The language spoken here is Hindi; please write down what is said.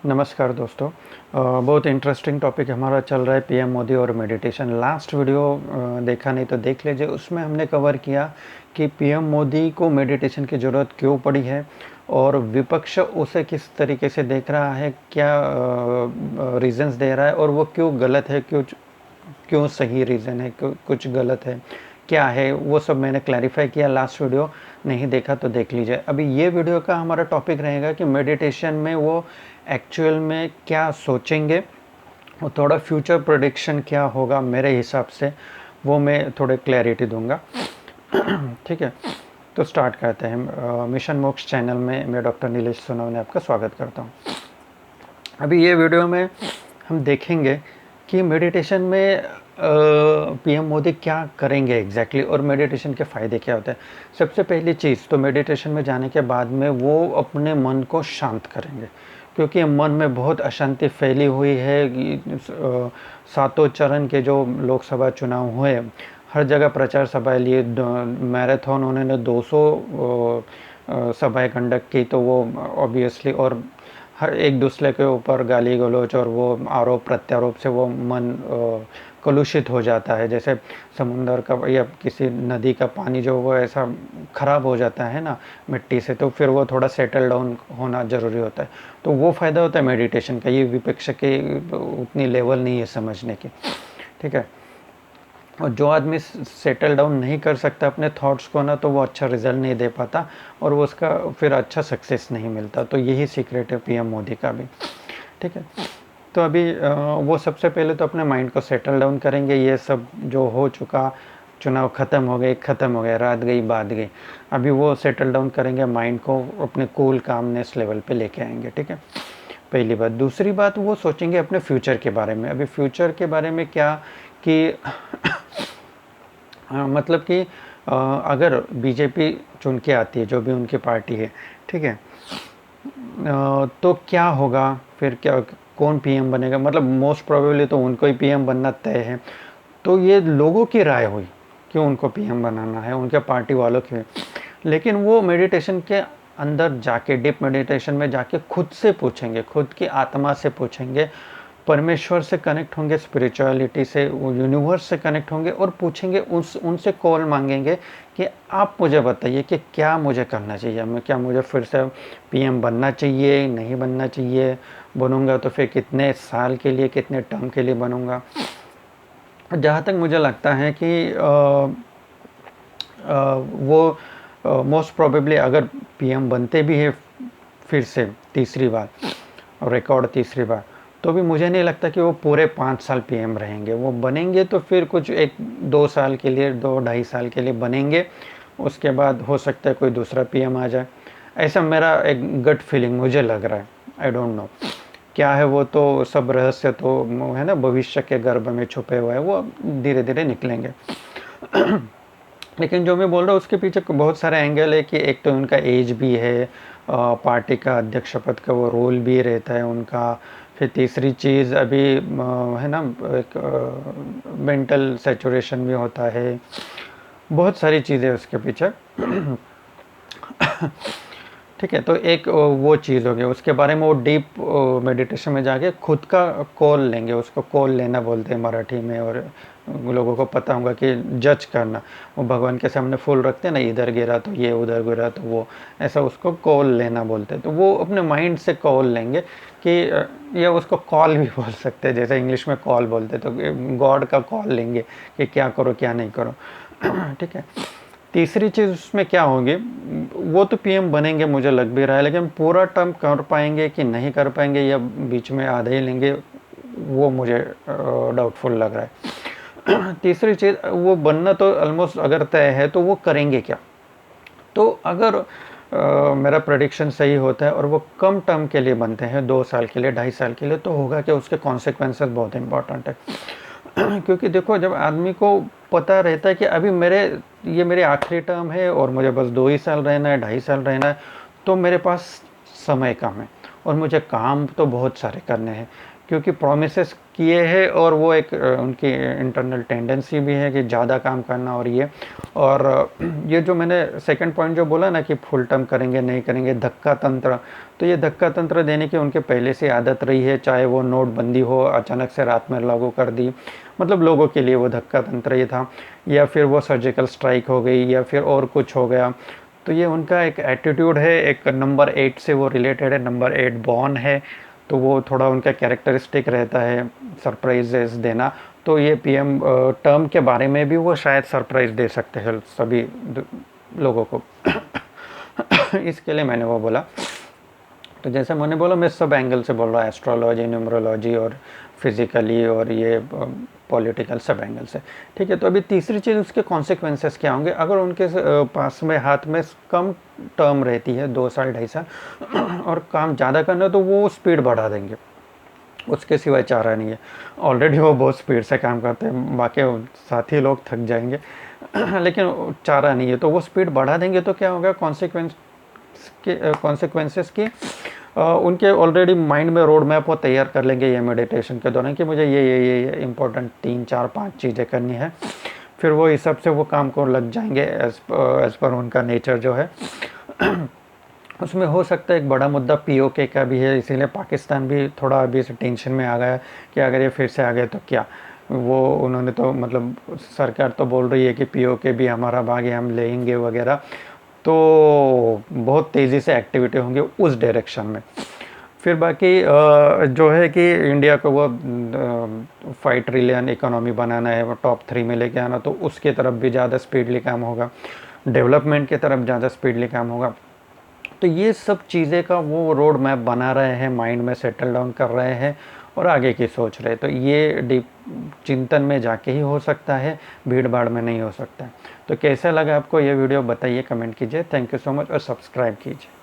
नमस्कार दोस्तों। बहुत इंटरेस्टिंग टॉपिक हमारा चल रहा है पीएम मोदी और मेडिटेशन। लास्ट वीडियो देखा नहीं तो देख लीजिए, उसमें हमने कवर किया कि पीएम मोदी को मेडिटेशन की ज़रूरत क्यों पड़ी है और विपक्ष उसे किस तरीके से देख रहा है, क्या रीजंस दे रहा है और वो क्यों गलत है, क्यों क्यों सही रीज़न है, क्यों कुछ गलत है, क्या है, वो सब मैंने क्लैरिफाई किया। लास्ट वीडियो नहीं देखा तो देख लीजिए। अभी ये वीडियो का हमारा टॉपिक रहेगा कि मेडिटेशन में वो एक्चुअल में क्या सोचेंगे और थोड़ा फ्यूचर प्रेडिक्शन क्या होगा मेरे हिसाब से, वो मैं थोड़े क्लैरिटी दूंगा। ठीक है, तो स्टार्ट करते हैं। मिशन मोक्ष चैनल में मैं डॉक्टर नीलेश सोनवने आपका स्वागत करता हूँ। अभी ये वीडियो में हम देखेंगे कि मेडिटेशन में पीएम मोदी क्या करेंगे एग्जैक्टली और मेडिटेशन के फ़ायदे क्या होते हैं। सबसे पहली चीज़ तो मेडिटेशन में जाने के बाद में वो अपने मन को शांत करेंगे, क्योंकि मन में बहुत अशांति फैली हुई है। सातों चरण के जो लोकसभा चुनाव हुए, हर जगह प्रचार सभाएं लिए, मैराथन उन्होंने 200 सभाएं कंडक्ट की, तो वो ऑब्वियसली और हर एक दूसरे के ऊपर गाली गलौज और वो आरोप प्रत्यारोप से वो मन कलुषित हो जाता है। जैसे समुंदर का या किसी नदी का पानी जो वो ऐसा ख़राब हो जाता है ना मिट्टी से, तो फिर वो थोड़ा सेटल डाउन होना ज़रूरी होता है। तो वो फ़ायदा होता है मेडिटेशन का। ये विपक्ष के उतनी लेवल नहीं है समझने की, ठीक है। और जो आदमी सेटल डाउन नहीं कर सकता अपने थॉट्स को ना, तो वो अच्छा रिजल्ट नहीं दे पाता और वो उसका फिर अच्छा सक्सेस नहीं मिलता। तो यही सीक्रेट है पीएम मोदी का भी, ठीक है। तो अभी वो सबसे पहले तो अपने माइंड को सेटल डाउन करेंगे। ये सब जो हो चुका, चुनाव ख़त्म हो गए, रात गई बात गई, अभी वो सेटल डाउन करेंगे, माइंड को अपने कूल कामनेस लेवल पे लेके आएंगे, ठीक है। पहली बात। दूसरी बात, वो सोचेंगे अपने फ्यूचर के बारे में। अभी फ्यूचर के बारे में क्या कि मतलब कि अगर बीजेपी चुन के आती है, जो भी उनकी पार्टी है, ठीक है, तो क्या होगा फिर, क्या कौन पीएम बनेगा। मतलब मोस्ट प्रोबेबली तो उनको ही पीएम बनना तय है। तो ये लोगों की राय हुई कि उनको पीएम बनाना है, उनके पार्टी वालों की। लेकिन वो मेडिटेशन के अंदर जाके, डीप मेडिटेशन में जाके खुद से पूछेंगे, खुद की आत्मा से पूछेंगे, परमेश्वर से कनेक्ट होंगे, स्पिरिचुअलिटी से, वो यूनिवर्स से कनेक्ट होंगे और पूछेंगे, उनसे कॉल मांगेंगे कि आप मुझे बताइए कि क्या मुझे करना चाहिए। मैं क्या, मुझे फिर से पीएम बनना चाहिए, नहीं बनना चाहिए, बनूंगा तो फिर कितने साल के लिए, कितने टर्म के लिए बनूंगा। जहाँ तक मुझे लगता है कि वो मोस्ट प्रोबेबली अगर पीएम बनते भी है फिर से तीसरी बार, रिकॉर्ड तीसरी बार, तो भी मुझे नहीं लगता कि वो पूरे 5 साल पीएम रहेंगे। वो बनेंगे तो फिर कुछ 1-2 साल के लिए, 2-2.5 साल के लिए बनेंगे। उसके बाद हो सकता है कोई दूसरा पीएम आ जाए। ऐसा मेरा एक गट फीलिंग मुझे लग रहा है। आई डोंट नो क्या है, वो तो सब रहस्य तो है ना, भविष्य के गर्भ में छुपे हुए हैं, वो धीरे धीरे निकलेंगे। लेकिन जो मैं बोल रहा हूँ उसके पीछे बहुत सारे एंगल है कि एक तो उनका एज भी है, पार्टी का अध्यक्ष पद का वो रोल भी रहता है उनका। फिर तीसरी चीज़ अभी है ना, एक मेंटल सेचुरेशन भी होता है। बहुत सारी चीज़ें उसके पीछे। ठीक है, तो एक वो चीज़ हो गई। उसके बारे में वो डीप मेडिटेशन में जाके खुद का कॉल लेंगे, उसको कॉल लेना बोलते हैं मराठी में, और लोगों को पता होगा कि जज करना। वो भगवान के सामने फूल रखते हैं ना, इधर गिरा तो ये, उधर गिरा तो वो, ऐसा उसको कॉल लेना बोलते हैं। तो वो अपने माइंड से कॉल लेंगे कि या उसको कॉल भी बोल सकते हैं, जैसे इंग्लिश में कॉल बोलते हैं, तो गॉड का कॉल लेंगे कि क्या करो क्या नहीं करो। ठीक है। तीसरी चीज़ उसमें क्या होगी, वो तो पीएम बनेंगे मुझे लग भी रहा है, लेकिन पूरा टर्म कर पाएंगे कि नहीं कर पाएंगे, या बीच में आधे ही लेंगे, वो मुझे डाउटफुल लग रहा है। तीसरी चीज़, वो बनना तो ऑलमोस्ट अगर तय है, तो वो करेंगे क्या। तो अगर मेरा प्रेडिक्शन सही होता है और वो कम टर्म के लिए बनते हैं, 2 साल के लिए, 2.5 साल के लिए, तो होगा कि उसके कॉन्सिक्वेंसेस बहुत इंपॉर्टेंट है। क्योंकि देखो, जब आदमी को पता रहता है कि अभी ये मेरे आखिरी टर्म है और मुझे बस 2 ही साल रहना है, 2.5 साल रहना है, तो मेरे पास समय कम है और मुझे काम तो बहुत सारे करने हैं। क्योंकि प्रोमिसेस किए हैं और वो एक उनकी इंटरनल टेंडेंसी भी है कि ज़्यादा काम करना। और ये जो मैंने सेकंड पॉइंट जो बोला ना कि फुल टर्म करेंगे नहीं करेंगे, धक्का तंत्र, तो ये धक्का तंत्र देने की उनके पहले से आदत रही है, चाहे वो नोटबंदी हो अचानक से रात में लागू कर दी, मतलब लोगों के लिए वो धक्का तंत्र ये था, या फिर वो सर्जिकल स्ट्राइक हो गई, या फिर और कुछ हो गया। तो ये उनका एक एटीट्यूड है, एक नंबर 8 से वो रिलेटेड है, नंबर 8 बॉर्न है, तो वो थोड़ा उनका कैरेक्टरिस्टिक रहता है सरप्राइजेस देना। तो ये पीएम टर्म के बारे में भी वो शायद सरप्राइज दे सकते हैं सभी लोगों को। इसके लिए मैंने वो बोला। तो जैसे मैंने बोला, मैं सब एंगल से बोल रहा हूँ, एस्ट्रोलॉजी, न्यूमरोलॉजी और फिजिकली और ये पॉलिटिकल, सब एंगल से। ठीक है, तो अभी तीसरी चीज़, उसके कॉन्सिक्वेंसेस क्या होंगे अगर उनके पास में हाथ में कम टर्म रहती है, 2 साल 2.5 साल, और काम ज़्यादा करना है, तो वो स्पीड बढ़ा देंगे, उसके सिवाय चारा नहीं है। ऑलरेडी वो बहुत स्पीड से काम करते हैं, बाकी साथी लोग थक जाएंगे, लेकिन चारा नहीं है, तो वो स्पीड बढ़ा देंगे। तो क्या होगा, कॉन्सिक्वेंसेस की उनके ऑलरेडी माइंड में रोड मैप वो तैयार कर लेंगे ये मेडिटेशन के दौरान कि मुझे ये इम्पोर्टेंट 3 4 5 चीज़ें करनी है। फिर वो इस सब से वो काम को लग जाएंगे एज पर उनका नेचर जो है। उसमें हो सकता है एक बड़ा मुद्दा पीओके का भी है, इसीलिए पाकिस्तान भी थोड़ा अभी इस टेंशन में आ गया कि अगर ये फिर से आ गए तो क्या। वो उन्होंने तो मतलब सरकार तो बोल रही है कि पीओके भी हमारा भाग है, हम लेंगे वगैरह, तो बहुत तेज़ी से एक्टिविटी होंगी उस डायरेक्शन में। फिर बाकी जो है कि इंडिया को वो 5 ट्रिलियन इकोनॉमी बनाना है, वो टॉप 3 में लेके आना, तो उसके तरफ भी ज़्यादा स्पीडली काम होगा, डेवलपमेंट की तरफ ज़्यादा स्पीडली काम होगा। तो ये सब चीज़ें का वो रोड मैप बना रहे हैं, माइंड में सेटल डाउन कर रहे हैं और आगे की सोच रहे हैं। तो ये डीप चिंतन में जाके ही हो सकता है, भीड़ भाड़ में नहीं हो सकता है। तो कैसा लगा आपको ये वीडियो, बताइए, कमेंट कीजिए। थैंक यू सो मच और सब्सक्राइब कीजिए।